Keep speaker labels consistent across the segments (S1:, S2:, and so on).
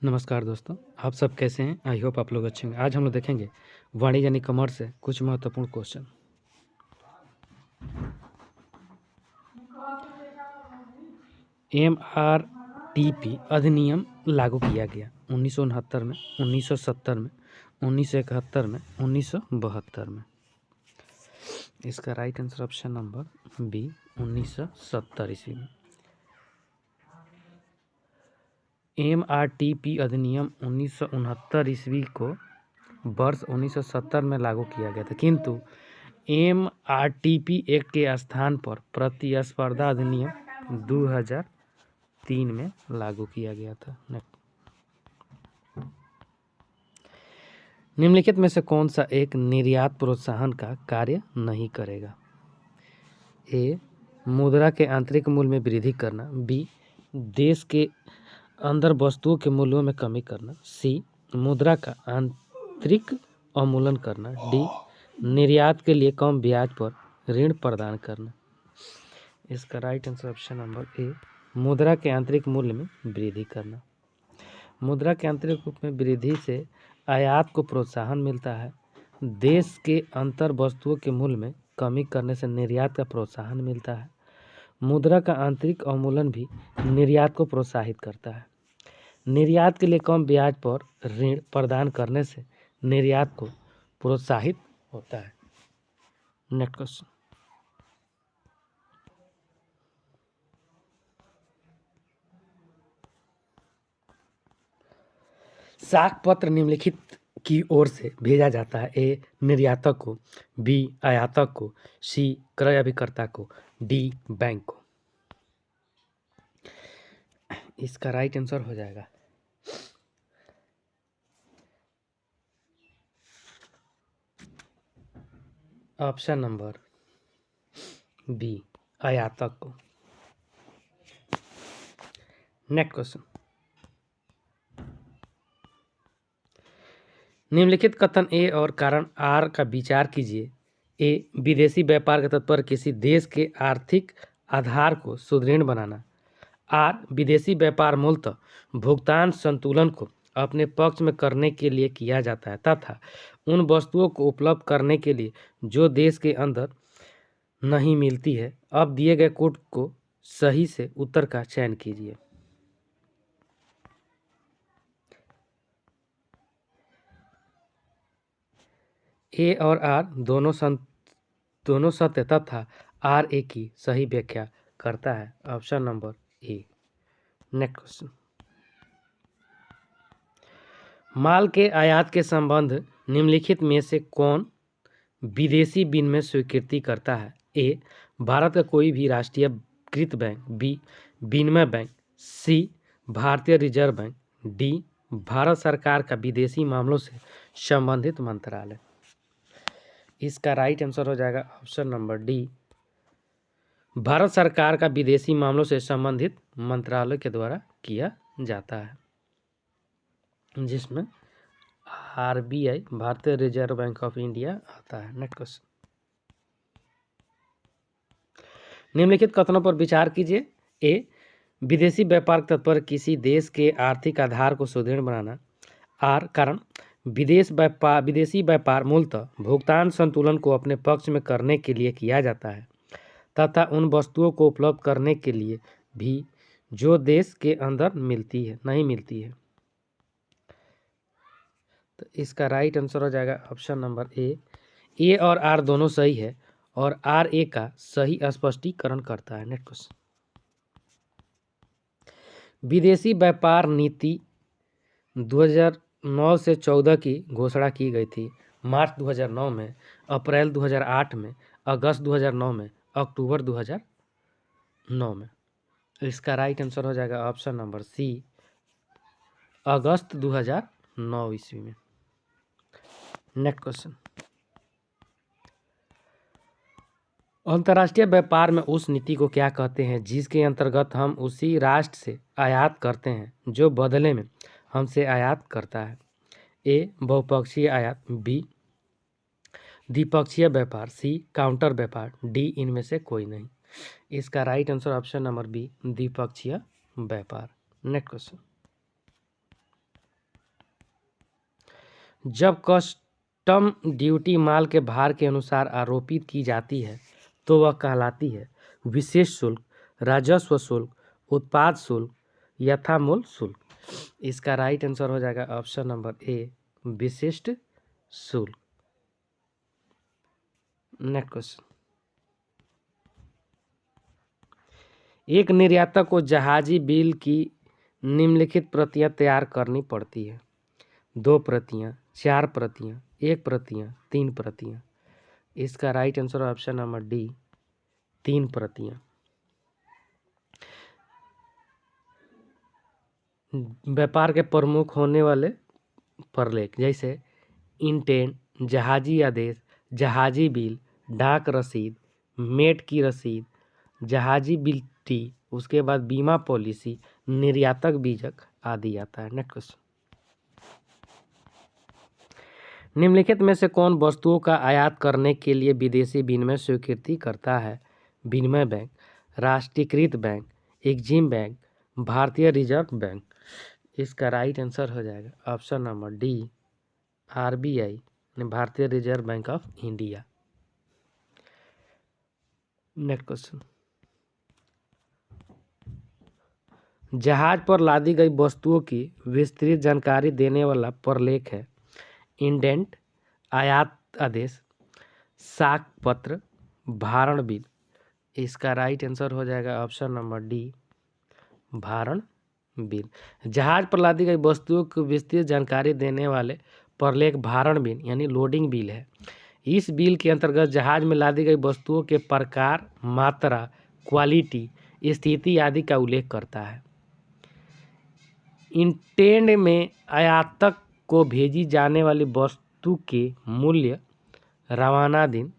S1: नमस्कार दोस्तों, आप सब कैसे हैं? आई होप आप लोग अच्छे होंगे। आज हम लोग देखेंगे वाणिज्य यानी कॉमर्स से कुछ महत्वपूर्ण क्वेश्चन। MRTP अधिनियम लागू किया गया 1969 में, 1970 में, 1971 में, 1972 में। इसका right answer option number B 1970 ईस्वी में। MRTP अधिनियम 1969 ईस्वी को वर्ष 1970 में लागू किया गया था, किंतु MRTP एक्ट के स्थान पर प्रतिस्पर्धा अधिनियम 2003 में लागू किया गया था। निम्नलिखित में से कौन सा एक निर्यात प्रोत्साहन का कार्य नहीं करेगा? ए. मुद्रा के आंतरिक मूल्य में वृद्धि करना। बी. देश के अंदर वस्तुओं के मूल्यों में कमी करना। सी. मुद्रा का आंतरिक अवमूल्यन करना। डी. निर्यात के लिए कम ब्याज पर ऋण प्रदान करना। इसका राइट आंसर ऑप्शन नंबर ए मुद्रा के आंतरिक मूल्य में वृद्धि करना। मुद्रा के आंतरिक रूप में वृद्धि से आयात को प्रोत्साहन मिलता है। देश के अंतर वस्तुओं के मूल्य में कमी करने से निर्यात का प्रोत्साहन मिलता है। मुद्रा का आंतरिक अवमूल्यन भी निर्यात को प्रोत्साहित करता है। निर्यात के लिए कम ब्याज पर ऋण प्रदान करने से निर्यात को प्रोत्साहित होता है। Next question. साख पत्र निम्नलिखित की ओर से भेजा जाता है। ए. निर्यातक को, बी. आयातक को, सी. क्रय अभिकर्ता को, डी. बैंक को। इसका राइट आंसर हो जाएगा ऑप्शन नंबर बी आयातक को। Next question. निम्नलिखित कथन ए और कारण आर का विचार कीजिए। ए. विदेशी व्यापार का तात्पर्य किसी देश के आर्थिक आधार को सुदृढ़ बनाना। आर. विदेशी व्यापार मूलतः भुगतान संतुलन को अपने पक्ष में करने के लिए किया जाता है तथा उन वस्तुओं को उपलब्ध करने के लिए जो देश के अंदर नहीं मिलती है। अब दिए गए कोड को सही से उत्तर का चयन कीजिए। ए और आर दोनों सत्य तथा आर ए की सही व्याख्या करता है। Option number A. Next question. माल के आयात के संबंध निम्नलिखित में से कौन विदेशी विनिमय स्वीकृति करता है? ए. भारत का कोई भी राष्ट्रीयकृत बैंक। बी. विनिमय बैंक। सी. भारतीय रिजर्व बैंक। डी. भारत सरकार का विदेशी मामलों से संबंधित मंत्रालय। इसका राइट आंसर हो जाएगा ऑप्शन नंबर डी भारत सरकार का विदेशी मामलों से संबंधित मंत्रालय के द्वारा किया जाता है, जिसमें RBI भारतीय रिजर्व बैंक ऑफ इंडिया आता है। Next question. निम्नलिखित कथनों पर विचार कीजिए। ए. विदेशी व्यापार तत्पर किसी देश के आर्थिक आधार को सुदृढ़ बनाना। आर. कारण विदेशी व्यापार मूलतः भुगतान संतुलन को अपने पक्ष में करने के लिए किया जाता है तथा उन वस्तुओं को उपलब्ध करने के लिए भी जो देश के अंदर नहीं मिलती है। तो इसका राइट आंसर हो जाएगा ऑप्शन नंबर ए और आर दोनों सही है और आर ए का सही स्पष्टीकरण करता है। Next question. विदेशी व्यापार नीति 2009 से 14 की घोषणा की गई थी। मार्च 2009 में, अप्रैल 2008 में, अगस्त 2009 में, अक्टूबर 2009 में। इसका राइट आंसर हो जाएगा ऑप्शन नंबर सी अगस्त 2009 ईस्वी में। Next question. अंतर्राष्ट्रीय व्यापार में उस नीति को क्या कहते हैं जिसके अंतर्गत हम उसी राष्ट्र से आयात करते हैं जो बदले में हमसे आयात करता है? ए. बहुपक्षीय आयात। बी. द्विपक्षीय व्यापार। सी. काउंटर व्यापार। डी. इनमें से कोई नहीं। इसका right answer option number B द्विपक्षीय व्यापार। Next question. जब कस्टम ड्यूटी माल के भार के अनुसार आरोपित की जाती है तो वह कहलाती है विशेष शुल्क, राजस्व शुल्क, उत्पाद शुल्क, यथामूल्य शुल्क। इसका राइट आंसर हो जाएगा ऑप्शन नंबर ए, विशिष्ट शुल्क। नेक्स्ट क्वेश्चन, एक निर्यातक को जहाजी बिल की निम्नलिखित प्रतियां तैयार करनी पड़ती है। 2 प्रतियां, 4 प्रतियां, 1 प्रतियां, 3 प्रतियां। इसका right answer option number D, 3 प्रतियां। व्यापार के प्रमुख होने वाले प्रलेख जैसे इंटेंट, जहाजी आदेश, जहाजी बिल, डाक रसीद, मेट की रसीद, जहाजी बिल्टी, उसके बाद बीमा पॉलिसी, निर्यातक बीजक आदि आता है। नेक्स्ट क्वेश्चन, निम्नलिखित में से कौन वस्तुओं का आयात करने के लिए विदेशी विनिमय स्वीकृति करता है? विनिमय बैंक, राष्ट्रीयकृत बैंक, एग्जिम बैंक, भारतीय रिजर्व बैंक। इसका राइट आंसर हो जाएगा ऑप्शन नंबर डी, आरबीआई, भारतीय reserve bank of India. Next question, जहाज पर लादी गई वस्तुओं की विस्तृत जानकारी देने वाला प्रलेख है इंडेंट, आयात आदेश, साख पत्र, भारण बिल। इसका राइट आंसर हो जाएगा ऑप्शन नंबर डी, भारण बिल। जहाज पर लादी गई वस्तुओं की विस्तृत जानकारी देने वाले प्रलेख भारण बिल यानी लोडिंग बिल है। इस बिल के अंतर्गत जहाज में लादी गई वस्तुओं के प्रकार, मात्रा, क्वालिटी, स्थिति आदि का उल्लेख करता है। इंटेंड में आयातक को भेजी जाने वाली वस्तु के मूल्य, रवाना दिन,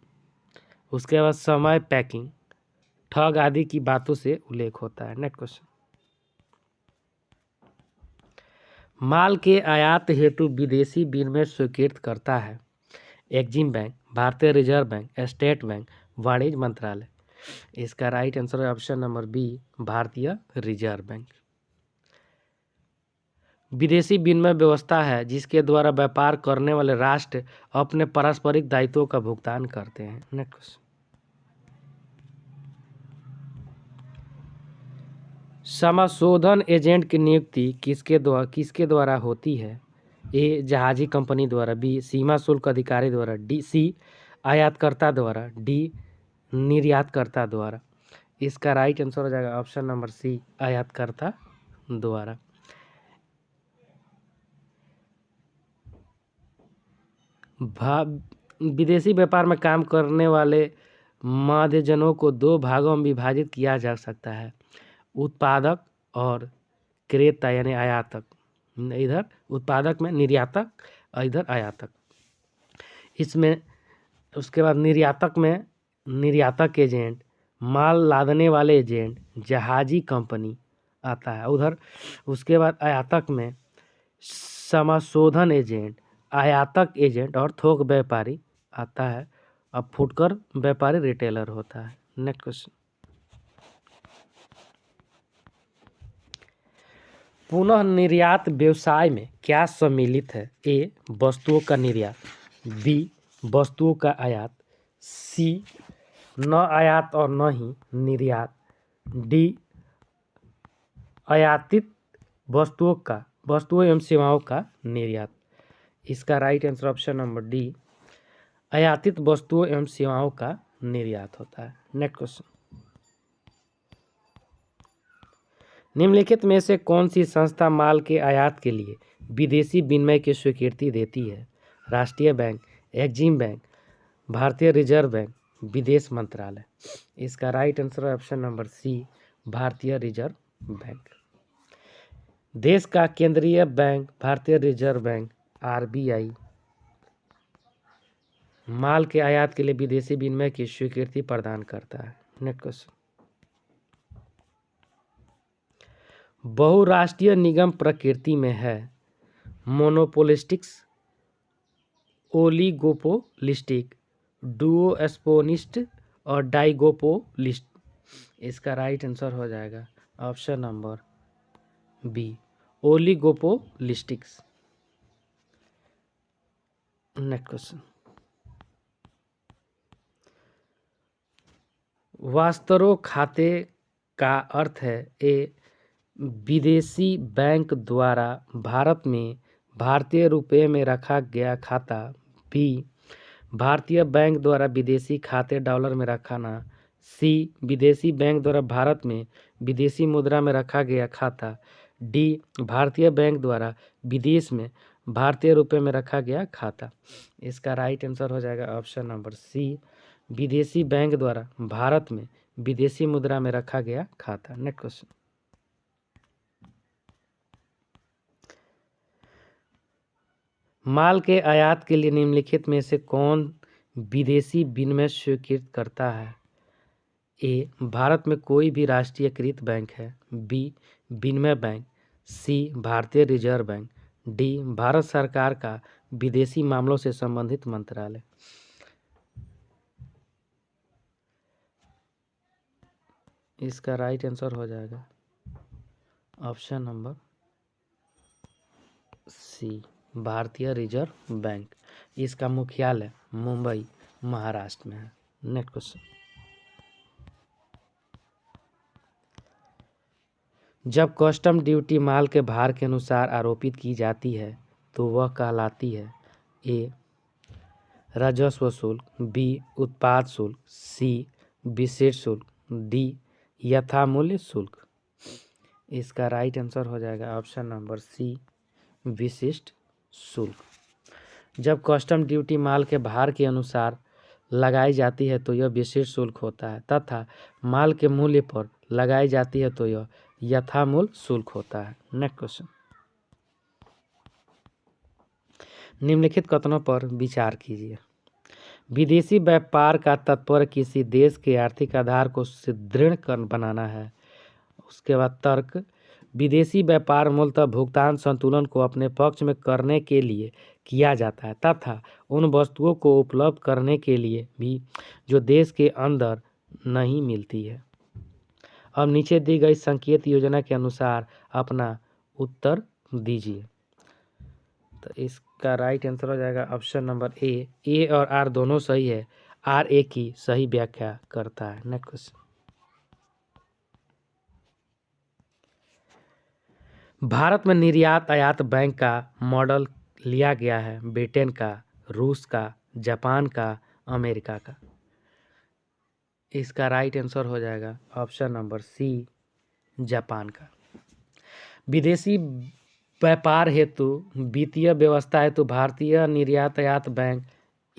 S1: उसके बाद समय, पैकिंग, ठग आदि की बातों से उल्लेख होता है। नेक्स्ट क्वेश्चन, माल के आयात हेतु विदेशी विनिमय स्वीकृत करता है एग्जिम बैंक, भारतीय रिजर्व बैंक, स्टेट बैंक, वाणिज्य मंत्रालय। इसका राइट आंसर है ऑप्शन नंबर बी, भारतीय रिजर्व बैंक। विदेशी विनिमय व्यवस्था है जिसके द्वारा व्यापार करने वाले राष्ट्र अपने पारस्परिक दायित्वों का भुगतान करते हैं। नेक्स्ट, समाशोधन एजेंट की नियुक्ति किसके द्वारा होती है? ए, जहाजी कंपनी द्वारा, बी, सीमा शुल्क अधिकारी द्वारा, डी, सी, आयातकर्ता द्वारा, डी, निर्यातकर्ता द्वारा। इसका राइट आंसर हो जाएगा ऑप्शन नंबर सी, आयातकर्ता द्वारा। विदेशी व्यापार में काम करने वाले माध्यजनों को 2 भागों में विभाजित किया जा सकता है, उत्पादक और क्रेता यानी आयातक। इधर उत्पादक में निर्यातक और इधर आयातक। इसमें उसके बाद निर्यातक में निर्यातक एजेंट, माल लादने वाले एजेंट, जहाजी कंपनी आता है उधर। उसके बाद आयातक में समाशोधन एजेंट, आयातक एजेंट और थोक व्यापारी आता है। अब फुटकर व्यापारी रिटेलर होता है। नेक्स्ट क्वेश्चन, पुनः निर्यात व्यवसाय में क्या सम्मिलित है? ए, वस्तुओं का निर्यात, बी, वस्तुओं का आयात, सी, न आयात और न ही निर्यात, डी, आयातित वस्तुओं एवं सेवाओं का निर्यात। इसका right answer option number D, आयातित वस्तुओं एवं सेवाओं का निर्यात होता है। नेक्स्ट क्वेश्चन, निम्नलिखित में से कौन सी संस्था माल के आयात के लिए विदेशी विनिमय की स्वीकृति देती है? राष्ट्रीय बैंक, एग्जिम बैंक, भारतीय रिजर्व बैंक, विदेश मंत्रालय। इसका राइट आंसर है ऑप्शन नंबर सी, भारतीय रिजर्व बैंक। देश का केंद्रीय बैंक भारतीय रिजर्व बैंक आरबीआई माल के आयात के लिए विदेशी विनिमय की स्वीकृति प्रदान करता है। नेक्स्ट क्वेश्चन, बहुराष्ट्रीय निगम प्रकृति में है मोनोपोलिस्टिक्स, ओलिगोपोलिस्टिक, डुओस्पोनिस्ट और डाइगोपोलिस्ट। इसका राइट आंसर हो जाएगा option number B, oligopolistics. Next question, वास्तरों खाते का अर्थ है ए विदेशी बैंक द्वारा भारत में भारतीय रुपये में रखा गया खाता, बी भारतीय बैंक द्वारा विदेशी खाते डॉलर में रखाना, सी विदेशी बैंक द्वारा भारत में विदेशी मुद्रा में रखा गया खाता, डी भारतीय बैंक द्वारा विदेश में भारतीय रुपये में रखा गया खाता। इसका राइट आंसर हो जाएगा ऑप्शन नंबर सी, विदेशी बैंक द्वारा भारत में विदेशी मुद्रा में रखा गया खाता। नेक्स्ट क्वेश्चन, माल के आयात के लिए निम्नलिखित में से कौन विदेशी विनिमय स्वीकृत करता है? ए भारत में कोई भी राष्ट्रीयकृत बैंक है, बी विनिमय बैंक, सी भारतीय रिजर्व बैंक, डी भारत सरकार का विदेशी मामलों से संबंधित मंत्रालय। इसका राइट आंसर हो जाएगा ऑप्शन नंबर सी, भारतीय रिजर्व बैंक। इसका मुख्यालय मुंबई महाराष्ट्र में है। नेक्स्ट क्वेश्चन, जब कस्टम ड्यूटी माल के भार के अनुसार आरोपित की जाती है तो वह कहलाती है ए राजस्व शुल्क, बी उत्पाद शुल्क, सी विशेष शुल्क, डी यथामूल्य शुल्क। इसका राइट आंसर हो जाएगा ऑप्शन नंबर सी, विशिष्ट शुल्क। जब कस्टम ड्यूटी माल के भार के अनुसार लगाई जाती है तो यह विशेष शुल्क होता है तथा माल के मूल्य पर लगाई जाती है तो यह यथामूल्य शुल्क होता है। नेक्स्ट क्वेश्चन, निम्नलिखित कथनों पर विचार कीजिए। विदेशी व्यापार का तात्पर्य किसी देश के आर्थिक आधार को सुदृढ़ बनाना है। उसके बाद तर्क, विदेशी व्यापार मूलतः भुगतान संतुलन को अपने पक्ष में करने के लिए किया जाता है तथा उन वस्तुओं को उपलब्ध करने के लिए भी जो देश के अंदर नहीं मिलती है। अब नीचे दी गई संकेत योजना के अनुसार अपना उत्तर दीजिए। तो इसका राइट आंसर हो जाएगा ऑप्शन नंबर ए और आर दोनों सही है, आर ए की सही व्याख्या करता है। नेक्स्ट क्वेश्चन, भारत में निर्यात आयात बैंक का मॉडल लिया गया है ब्रिटेन का, रूस का, जापान का, अमेरिका का। इसका राइट आंसर हो जाएगा ऑप्शन नंबर सी, जापान का। विदेशी व्यापार हेतु वित्तीय व्यवस्था हेतु भारतीय निर्यात आयात बैंक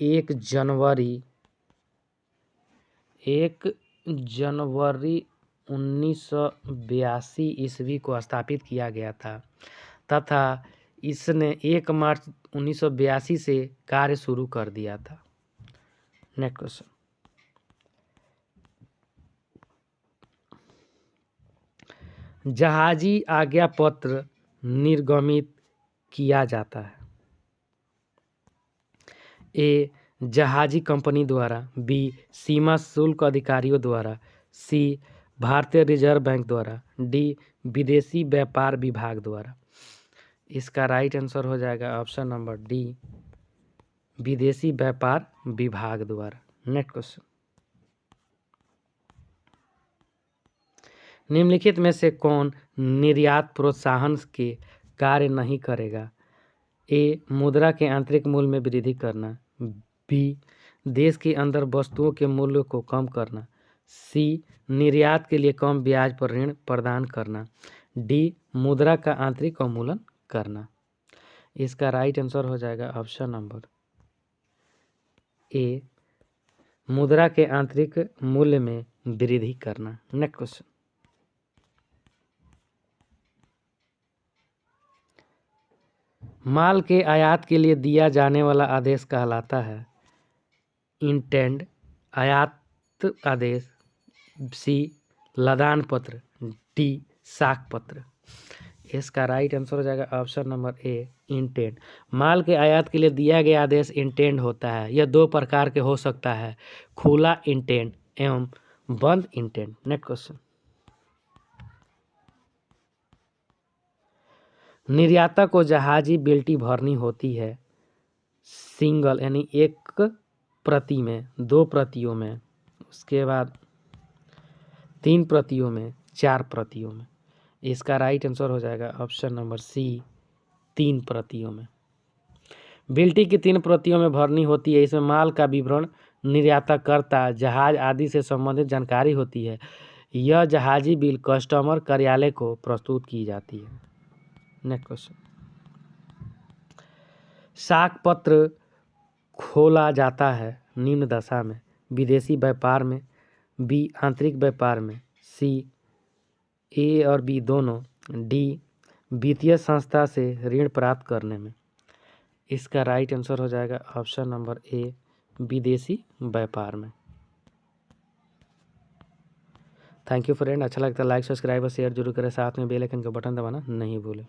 S1: 1 जनवरी 1982 ईस्वी को स्थापित किया गया था तथा इसने 1 मार्च 1982 से कार्य शुरू कर दिया था। नेक्स्ट क्वेश्चन, जहाजी आज्ञा पत्र निर्गमित किया जाता है। ए जहाजी कंपनी द्वारा, बी सीमा शुल्क अधिकारियों द्वारा, सी भारतीय रिजर्व बैंक द्वारा, डी विदेशी व्यापार विभाग द्वारा। इसका राइट आंसर हो जाएगा ऑप्शन नंबर डी, विदेशी व्यापार विभाग द्वारा। नेक्स्ट क्वेश्चन, निम्नलिखित में से कौन निर्यात प्रोत्साहन के कार्य नहीं करेगा? ए मुद्रा के आंतरिक मूल्य में वृद्धि करना, बी देश के अंदर वस्तुओं के मूल्य को कम करना, सी निर्यात के लिए कम ब्याज पर ऋण प्रदान करना, डी मुद्रा का आंतरिक अवमूल्यन करना। इसका राइट आंसर हो जाएगा ऑप्शन नंबर ए, मुद्रा के आंतरिक मूल्य में वृद्धि करना। नेक्स्ट क्वेश्चन, माल के आयात के लिए दिया जाने वाला आदेश कहलाता है इंटेंड आयात आदेश, सी लदान पत्र, डी साख पत्र। इसका राइट आंसर हो जाएगा ऑप्शन नंबर ए, इंटेंड। माल के आयात के लिए दिया गया आदेश इंटेंड होता है। यह 2 प्रकार के हो सकता है, खुला इंटेंड एवं बंद इंटेंड। नेक्स्ट क्वेश्चन, निर्याता को जहाजी बिल्टी भरनी होती है, सिंगल यानी एक प्रति में, 2 प्रतियों में, उसके बाद 3 प्रतियों में, 4 प्रतियों में। इसका राइट आंसर हो जाएगा ऑप्शन नंबर सी, 3 प्रतियों में। बिल्टी की 3 प्रतियों में भरनी होती है। इसमें माल का विवरण, निर्यातकर्ता, जहाज आदि से संबंधित जानकारी होती है। यह जहाजी बिल कस्टमर कार्यालय को प्रस्तुत की जाती है। नेक्स्ट क्वेश्चन, साख पत्र खोला जाता है निम्न दशा में, विदेशी व्यापार में, बी आंतरिक व्यापार में, सी ए और बी दोनों, डी वित्तीय संस्था से ऋण प्राप्त करने में। इसका राइट आंसर हो जाएगा ऑप्शन नंबर ए, विदेशी व्यापार में। थैंक यू फ्रेंड, अच्छा लगता है लाइक सब्सक्राइब और शेयर जरूर करें, साथ में बेल आइकन का बटन दबाना नहीं भूलें।